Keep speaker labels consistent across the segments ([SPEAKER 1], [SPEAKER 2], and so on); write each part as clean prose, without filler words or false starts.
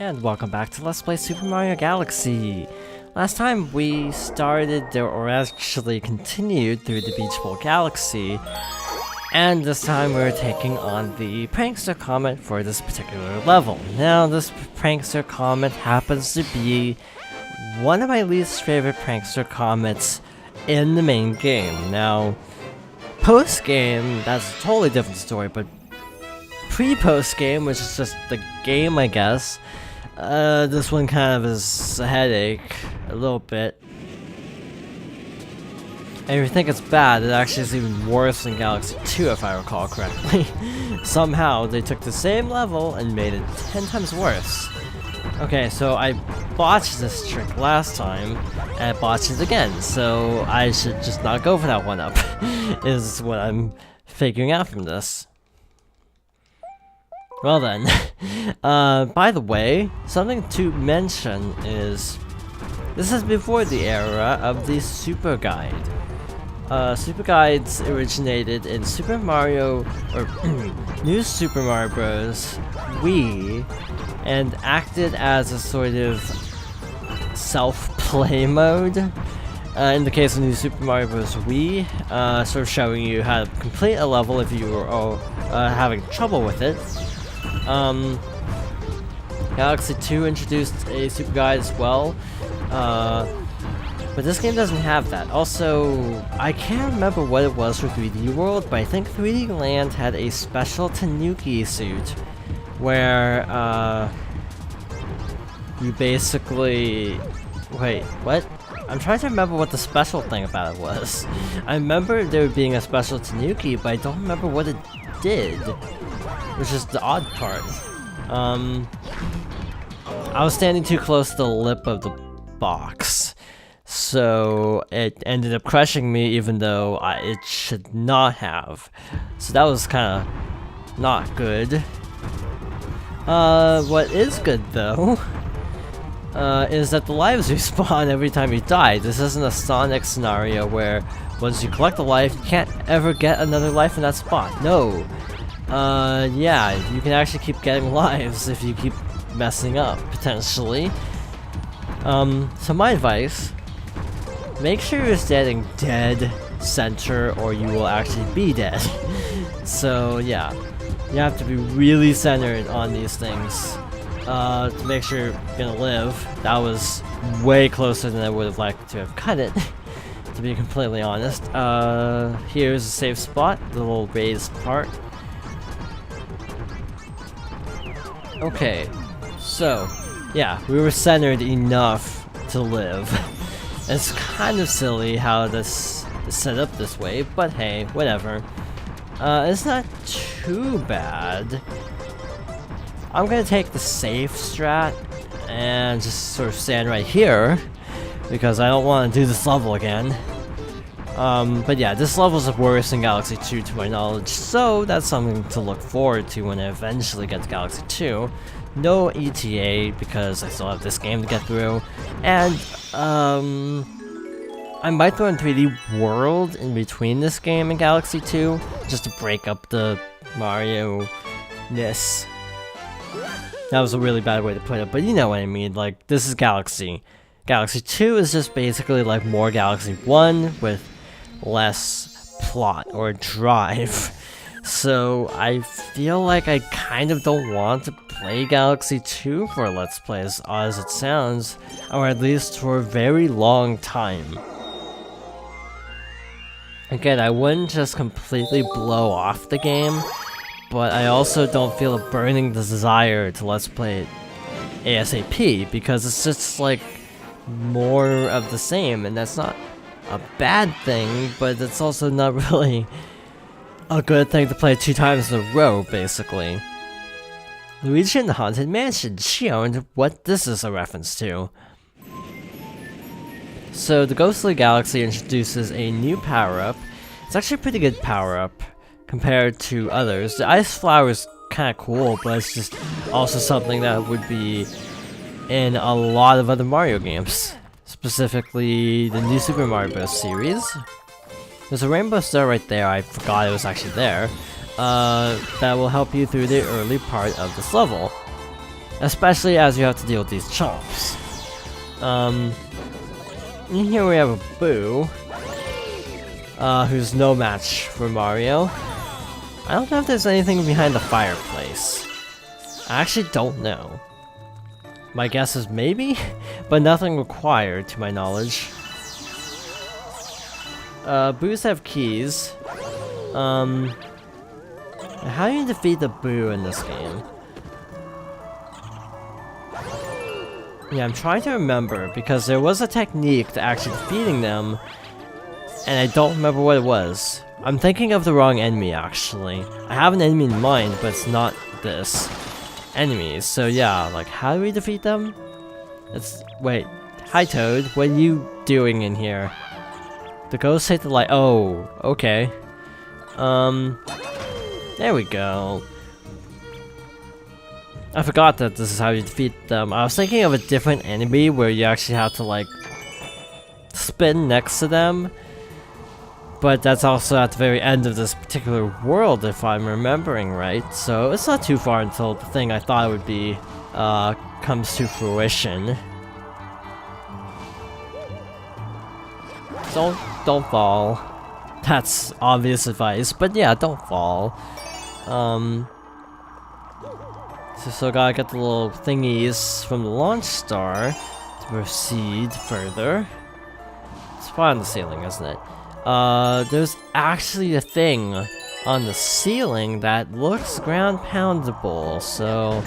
[SPEAKER 1] And welcome back to Let's Play Super Mario Galaxy! Last time we started, or actually continued, through the Beach Bowl Galaxy, and this time we're taking on the Prankster Comet for this particular level. Now, this Prankster Comet happens to be one of my least favorite Prankster Comets in the main game. Now, post-game, that's a totally different story, but pre-post-game, which is just the game, I guess, this one kind of is a headache, a little bit. And if you think it's bad, it actually is even worse than Galaxy 2, if I recall correctly. Somehow, they took the same level and made it 10 times worse. Okay, so I botched this trick last time, and I botched it again, so I should just not go for that one-up, is what I'm figuring out from this. Well then, by the way, something to mention is, this is before the era of the Super Guide. Super Guides originated in Super Mario, or New Super Mario Bros. Wii, and acted as a sort of self-play mode. In the case of New Super Mario Bros. Wii, sort of showing you how to complete a level if you were having trouble with it. Galaxy 2 introduced a Super Guide as well, but this game doesn't have that. Also, I can't remember what it was for 3D World, but I think 3D Land had a special Tanuki suit, where, you basically... Wait, what? I'm trying to remember what the special thing about it was. I remember there being a special Tanuki, but I don't remember what it did, which is the odd part. I was standing too close to the lip of the box, so it ended up crushing me even though it should not have. So that was kind of not good. What is good though, is that the lives respawn every time you die. This isn't a Sonic scenario where once you collect a life, you can't ever get another life in that spot. No. Yeah, you can actually keep getting lives if you keep messing up, potentially. So my advice, make sure you're standing dead center or you will actually be dead. So yeah, you have to be really centered on these things to make sure you're gonna live. That was way closer than I would have liked to have cut it, to be completely honest. Here's a safe spot, the little raised part. Okay, so, yeah, we were centered enough to live. It's kind of silly how this is set up this way, but hey, whatever. It's not too bad. I'm gonna take the safe strat and just sort of stand right here, because I don't want to do this level again. But yeah, this level's worse than Galaxy 2 to my knowledge, so that's something to look forward to when I eventually get to Galaxy 2. No ETA, because I still have this game to get through, and I might throw in 3D World in between this game and Galaxy 2, just to break up the Mario-ness. That was a really bad way to put it, but you know what I mean, like, this is Galaxy. Galaxy 2 is just basically like more Galaxy 1 with less plot or drive. So I feel like I kind of don't want to play Galaxy 2 for a Let's Play, as odd as it sounds, or at least for a very long time. Again, I wouldn't just completely blow off the game, but I also don't feel a burning desire to Let's Play it ASAP, because it's just like more of the same, and that's not a bad thing, but it's also not really a good thing to play 2 times in a row, basically. Luigi in the Haunted Mansion, shown what this is a reference to. So the Ghostly Galaxy introduces a new power-up. It's actually a pretty good power-up compared to others. The Ice Flower is kind of cool, but it's just also something that would be in a lot of other Mario games. Specifically, the New Super Mario Bros. Series. There's a rainbow star right there, I forgot it was actually there, that will help you through the early part of this level. especially as you have to deal with these chomps. In here we have a Boo, who's no match for Mario. I don't know if there's anything behind the fireplace. I actually don't know. My guess is maybe, but nothing required to my knowledge. Boos have keys. How do you defeat the Boo in this game? Yeah, I'm trying to remember, because there was a technique to actually defeating them, and I don't remember what it was. I'm thinking of the wrong enemy, actually. I have an enemy in mind, but it's not this enemy. So yeah, like, how do we defeat them? Wait. Hi, Toad. What are you doing in here? The ghost hit the light. Oh, okay. There we go. I forgot that this is how you defeat them. I was thinking of a different enemy where you actually have to, like, spin next to them. But that's also at the very end of this particular world, if I'm remembering right. So it's not too far until the thing I thought it would be comes to fruition. Don't fall. That's obvious advice, but yeah, don't fall. So still gotta get the little thingies from the launch star to proceed further. It's fine on the ceiling, isn't it? There's actually a thing on the ceiling that looks ground poundable, so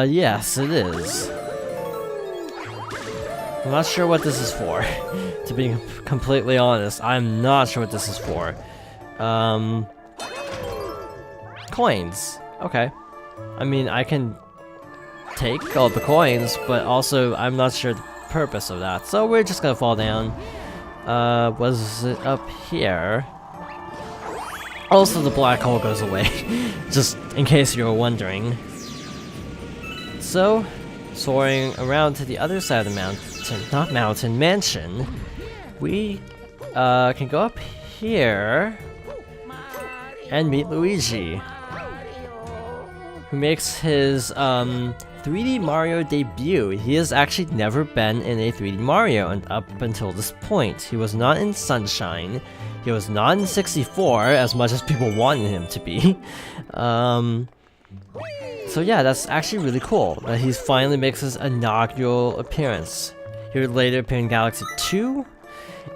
[SPEAKER 1] yes, it is. I'm not sure what this is for. To be completely honest, I'm not sure what this is for. Coins. Okay. I mean, I can take all the coins, but also I'm not sure the purpose of that. So we're just gonna fall down. Was it up here? Also, the black hole goes away, just in case you were wondering. So, soaring around to the other side of the mountain, not mountain, mansion, we can go up here and meet Luigi, who makes his 3D Mario debut. He has actually never been in a 3D Mario and up until this point. He was not in Sunshine. He was not in 64, as much as people wanted him to be. So yeah, that's actually really cool that he finally makes his inaugural appearance. He would later appear in Galaxy 2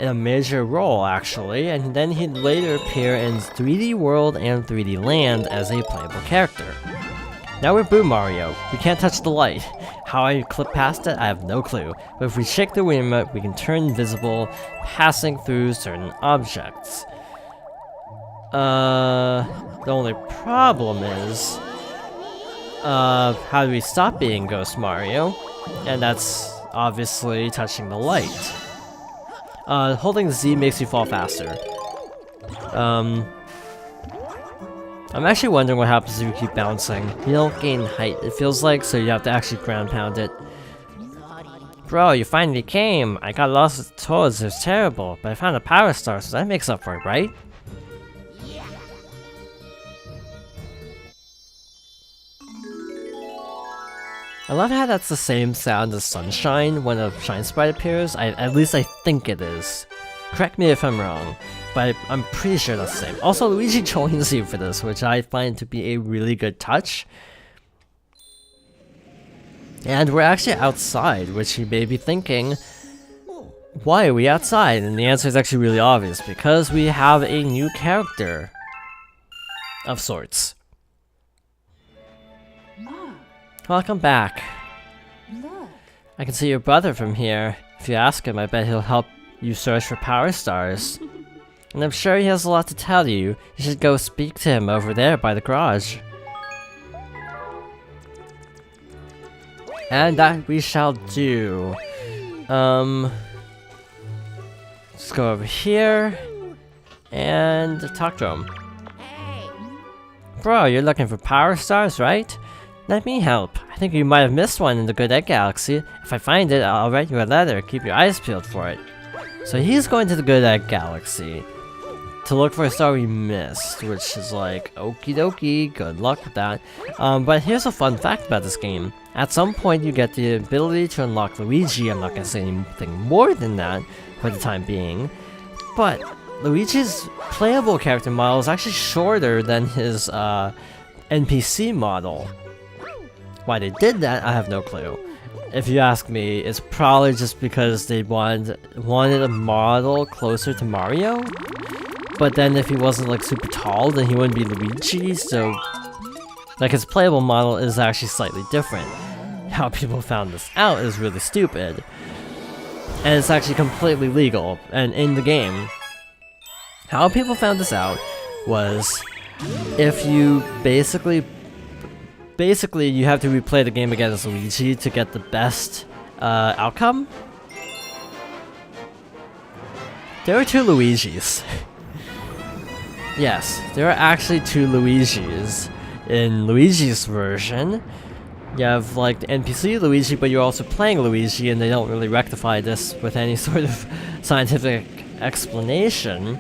[SPEAKER 1] in a major role, actually, and then he'd later appear in 3D World and 3D Land as a playable character. Now we're Boo Mario. We can't touch the light. How I clip past it, I have no clue. But if we shake the Wii remote, we can turn invisible, passing through certain objects. The only problem is, how do we stop being Ghost Mario? And that's obviously touching the light. Holding Z makes you fall faster. I'm actually wondering what happens if you keep bouncing. You don't gain height, it feels like, so you have to actually ground pound it. Bro, you finally came! I got lost with the toads, it was terrible, but I found a power star, so that makes up for it, right? I love how that's the same sound as Sunshine when a Shine Sprite appears. At least I think it is. Correct me if I'm wrong, but I'm pretty sure that's the same. Also, Luigi joins you for this, which I find to be a really good touch. And we're actually outside, which you may be thinking, why are we outside? And the answer is actually really obvious, because we have a new character of sorts. Welcome back. I can see your brother from here. If you ask him, I bet he'll help you search for power stars. And I'm sure he has a lot to tell you. You should go speak to him over there by the garage. And that we shall do. Let's go over here and talk to him. Bro, you're looking for power stars, right? Let me help. I think you might have missed one in the Good Egg Galaxy. If I find it, I'll write you a letter. Keep your eyes peeled for it. So he's going to the Good Egg Galaxy to look for a star we missed, which is like, okie dokie, good luck with that. But here's a fun fact about this game. At some point you get the ability to unlock Luigi. I'm not gonna say anything more than that for the time being. But Luigi's playable character model is actually shorter than his NPC model. Why they did that, I have no clue. If you ask me, it's probably just because they wanted a model closer to Mario. But then if he wasn't like super tall, then he wouldn't be Luigi, so like his playable model is actually slightly different. How people found this out is really stupid. And it's actually completely legal and in the game. How people found this out was if you basically you have to replay the game again as Luigi to get the best outcome. There are two Luigis. Yes, there are actually two Luigis. In Luigi's version, you have like the NPC Luigi, but you're also playing Luigi, and they don't really rectify this with any sort of scientific explanation.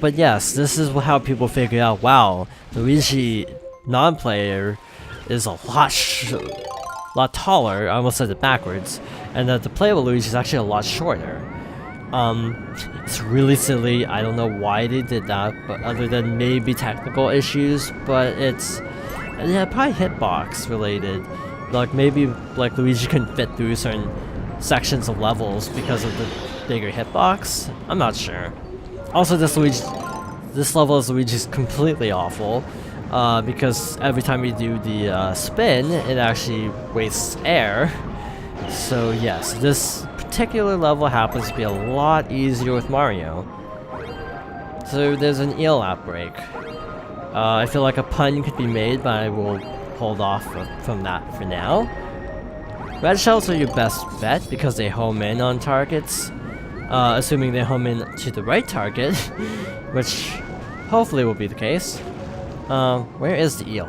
[SPEAKER 1] But yes, this is how people figure out, wow, Luigi non-player is a lot taller. I almost said it backwards, and that the playable Luigi is actually a lot shorter. It's really silly. I don't know why they did that, but other than maybe technical issues, but yeah, probably hitbox related. Like maybe like Luigi couldn't fit through certain sections of levels because of the bigger hitbox. I'm not sure. Also, this level as Luigi is completely awful. Because every time you do the spin, it actually wastes air. So yes, this particular level happens to be a lot easier with Mario. So there's an eel outbreak. I feel like a pun could be made, but I will hold off from that for now. Red shells are your best bet because they home in on targets. Assuming they home in to the right target, which hopefully will be the case. Where is the eel?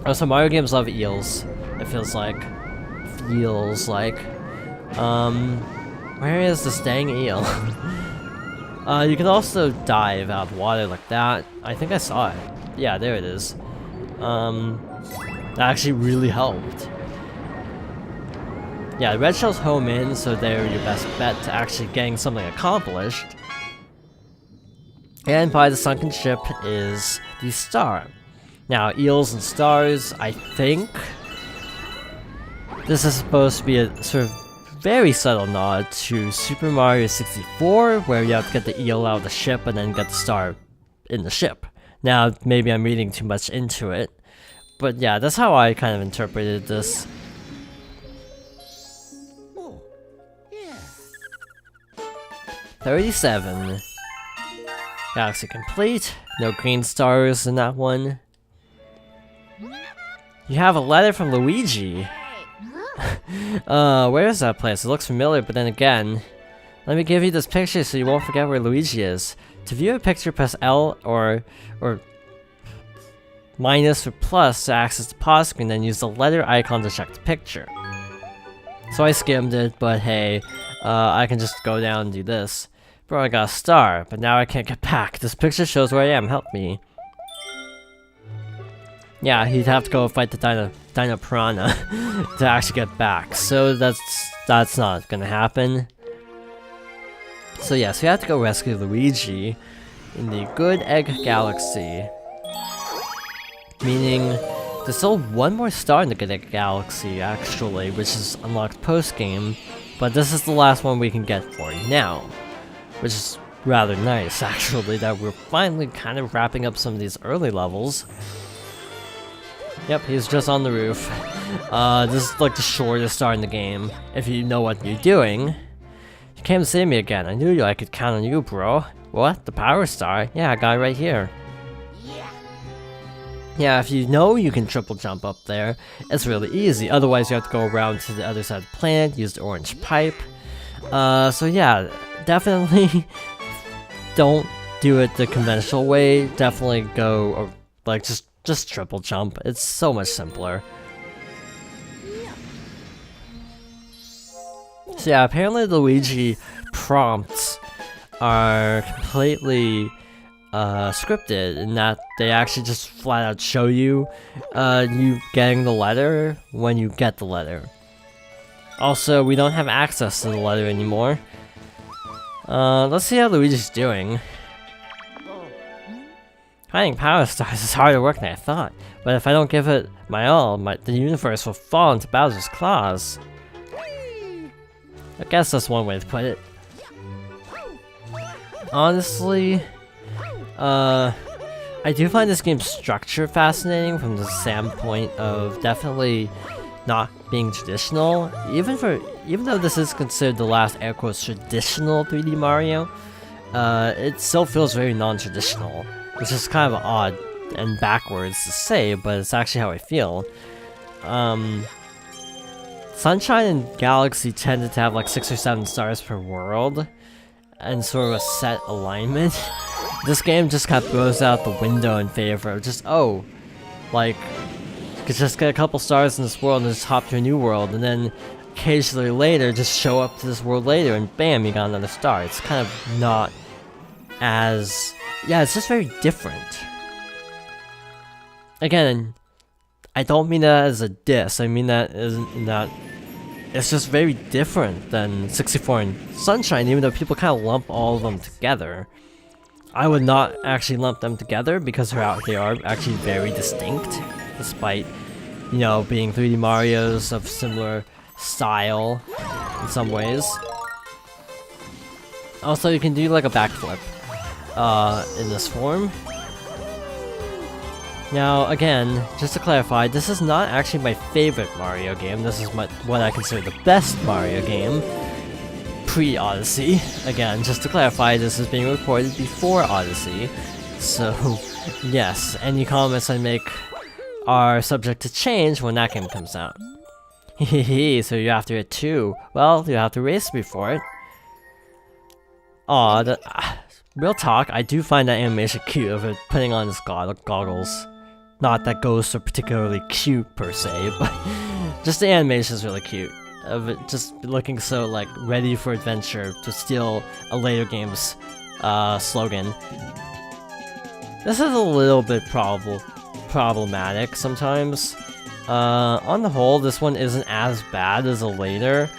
[SPEAKER 1] Oh, so Mario games love eels. It feels like. Where is this dang eel? You can also dive out of water like that. I think I saw it. Yeah, there it is. That actually really helped. Yeah, red shells home in, so they're your best bet to actually getting something accomplished. And by the sunken ship is the star. Now, eels and stars, I think this is supposed to be a sort of very subtle nod to Super Mario 64, where you have to get the eel out of the ship and then get the star in the ship. Now, maybe I'm reading too much into it, but yeah, that's how I kind of interpreted this. 37. Galaxy complete. No green stars in that one. You have a letter from Luigi. Where is that place? It looks familiar, but then again, let me give you this picture so you won't forget where Luigi is. To view a picture, press L or minus or plus to access the pause screen, then use the letter icon to check the picture. So I skimmed it, but hey, I can just go down and do this. Bro, I got a star, but now I can't get back. This picture shows where I am, help me. Yeah, he'd have to go fight the Dino Piranha to actually get back. So that's not gonna happen. So yeah, so you have to go rescue Luigi in the Good Egg Galaxy. Meaning, there's still one more star in the Good Egg Galaxy, actually, which is unlocked post-game. But this is the last one we can get for now. Which is rather nice, actually, that we're finally kind of wrapping up some of these early levels. Yep, he's just on the roof. This is like the shortest star in the game, if you know what you're doing. You came to save me again. I knew I could count on you, bro. What? The power star? Yeah, I got it right here. Yeah, if you know you can triple jump up there, it's really easy. Otherwise, you have to go around to the other side of the planet, use the orange pipe. So yeah, definitely don't do it the conventional way. Definitely go, like, just triple jump. It's so much simpler. So yeah, apparently Luigi prompts are completely scripted in that they actually just flat out show you you getting the letter when you get the letter. Also, we don't have access to the letter anymore. Let's see how Luigi's doing. Finding power stars is harder work than I thought, but if I don't give it my all, the universe will fall into Bowser's claws. I guess that's one way to put it. Honestly, I do find this game's structure fascinating from the standpoint of definitely not being traditional. Even though this is considered the last air quotes traditional 3D Mario, it still feels very non-traditional, which is kind of odd and backwards to say, but it's actually how I feel. Sunshine and Galaxy tended to have like 6 or 7 stars per world, and sort of a set alignment. This game just kind of throws out the window in favor of just, oh, like, you could just get a couple stars in this world and just hop to a new world, and then occasionally later just show up to this world later and bam, you got another star. It's kind of not as... yeah, it's just very different. Again, I don't mean that as a diss, I mean that as in that it's just very different than 64 and Sunshine, even though people kind of lump all of them together. I would not actually lump them together because they are actually very distinct, despite, you know, being 3D Marios of similar style in some ways. Also, you can do like a backflip in this form. Now, again, just to clarify, this is not actually my favorite Mario game. This is what I consider the best Mario game, pre-Odyssey. Again, just to clarify, this is being recorded before Odyssey. So, yes, any comments I make are subject to change when that game comes out. Hehehe, so you're after it too. Well, you have to race me for it. Aw, real talk, I do find that animation cute of it putting on his goggles. Not that ghosts are particularly cute per se, but just the animation is really cute. Of it just looking so like ready for adventure to steal a later game's slogan. This is a little bit problematic sometimes. On the whole, this one isn't as bad as a later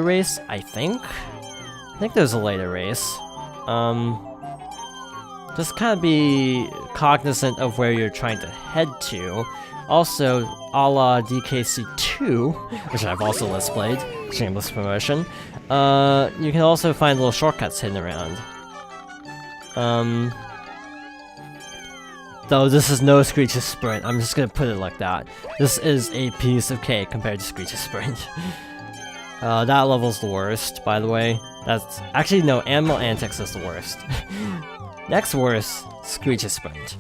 [SPEAKER 1] race, I think. I think there's a later race. Just kind of be cognizant of where you're trying to head to. Also, a la DKC2, which I've also let's played, shameless promotion, you can also find little shortcuts hidden around. Though this is no Screech's Sprint, I'm just gonna put it like that. This is a piece of cake compared to Screech's Sprint. That level's the worst, by the way. That's actually no, Animal Antics is the worst. Next worst, Screech's Sprint.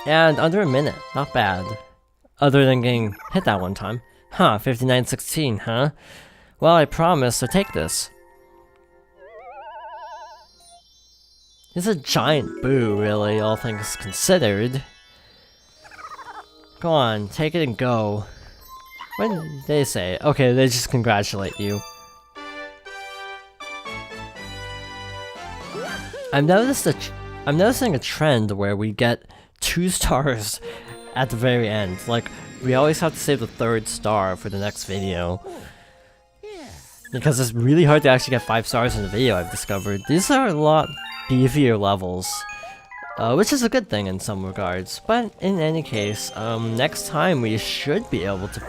[SPEAKER 1] And under a minute, not bad. Other than getting hit that one time. Huh, 59:16, huh? Well, I promise, so take this. It's a giant boo, really, all things considered. Go on, take it and go. What did they say? Okay, they just congratulate you. I'm noticing a trend where we get 2 stars at the very end. Like, we always have to save the 3rd star for the next video. Because it's really hard to actually get 5 stars in a video, I've discovered. These are a lot beefier levels, which is a good thing in some regards. But in any case, next time we should be able to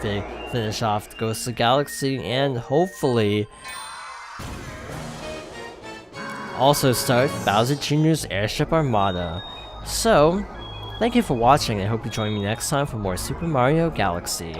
[SPEAKER 1] finish off Ghosts of the Galaxy and hopefully also start Bowser Jr.'s Airship Armada. So, thank you for watching, and I hope you join me next time for more Super Mario Galaxy.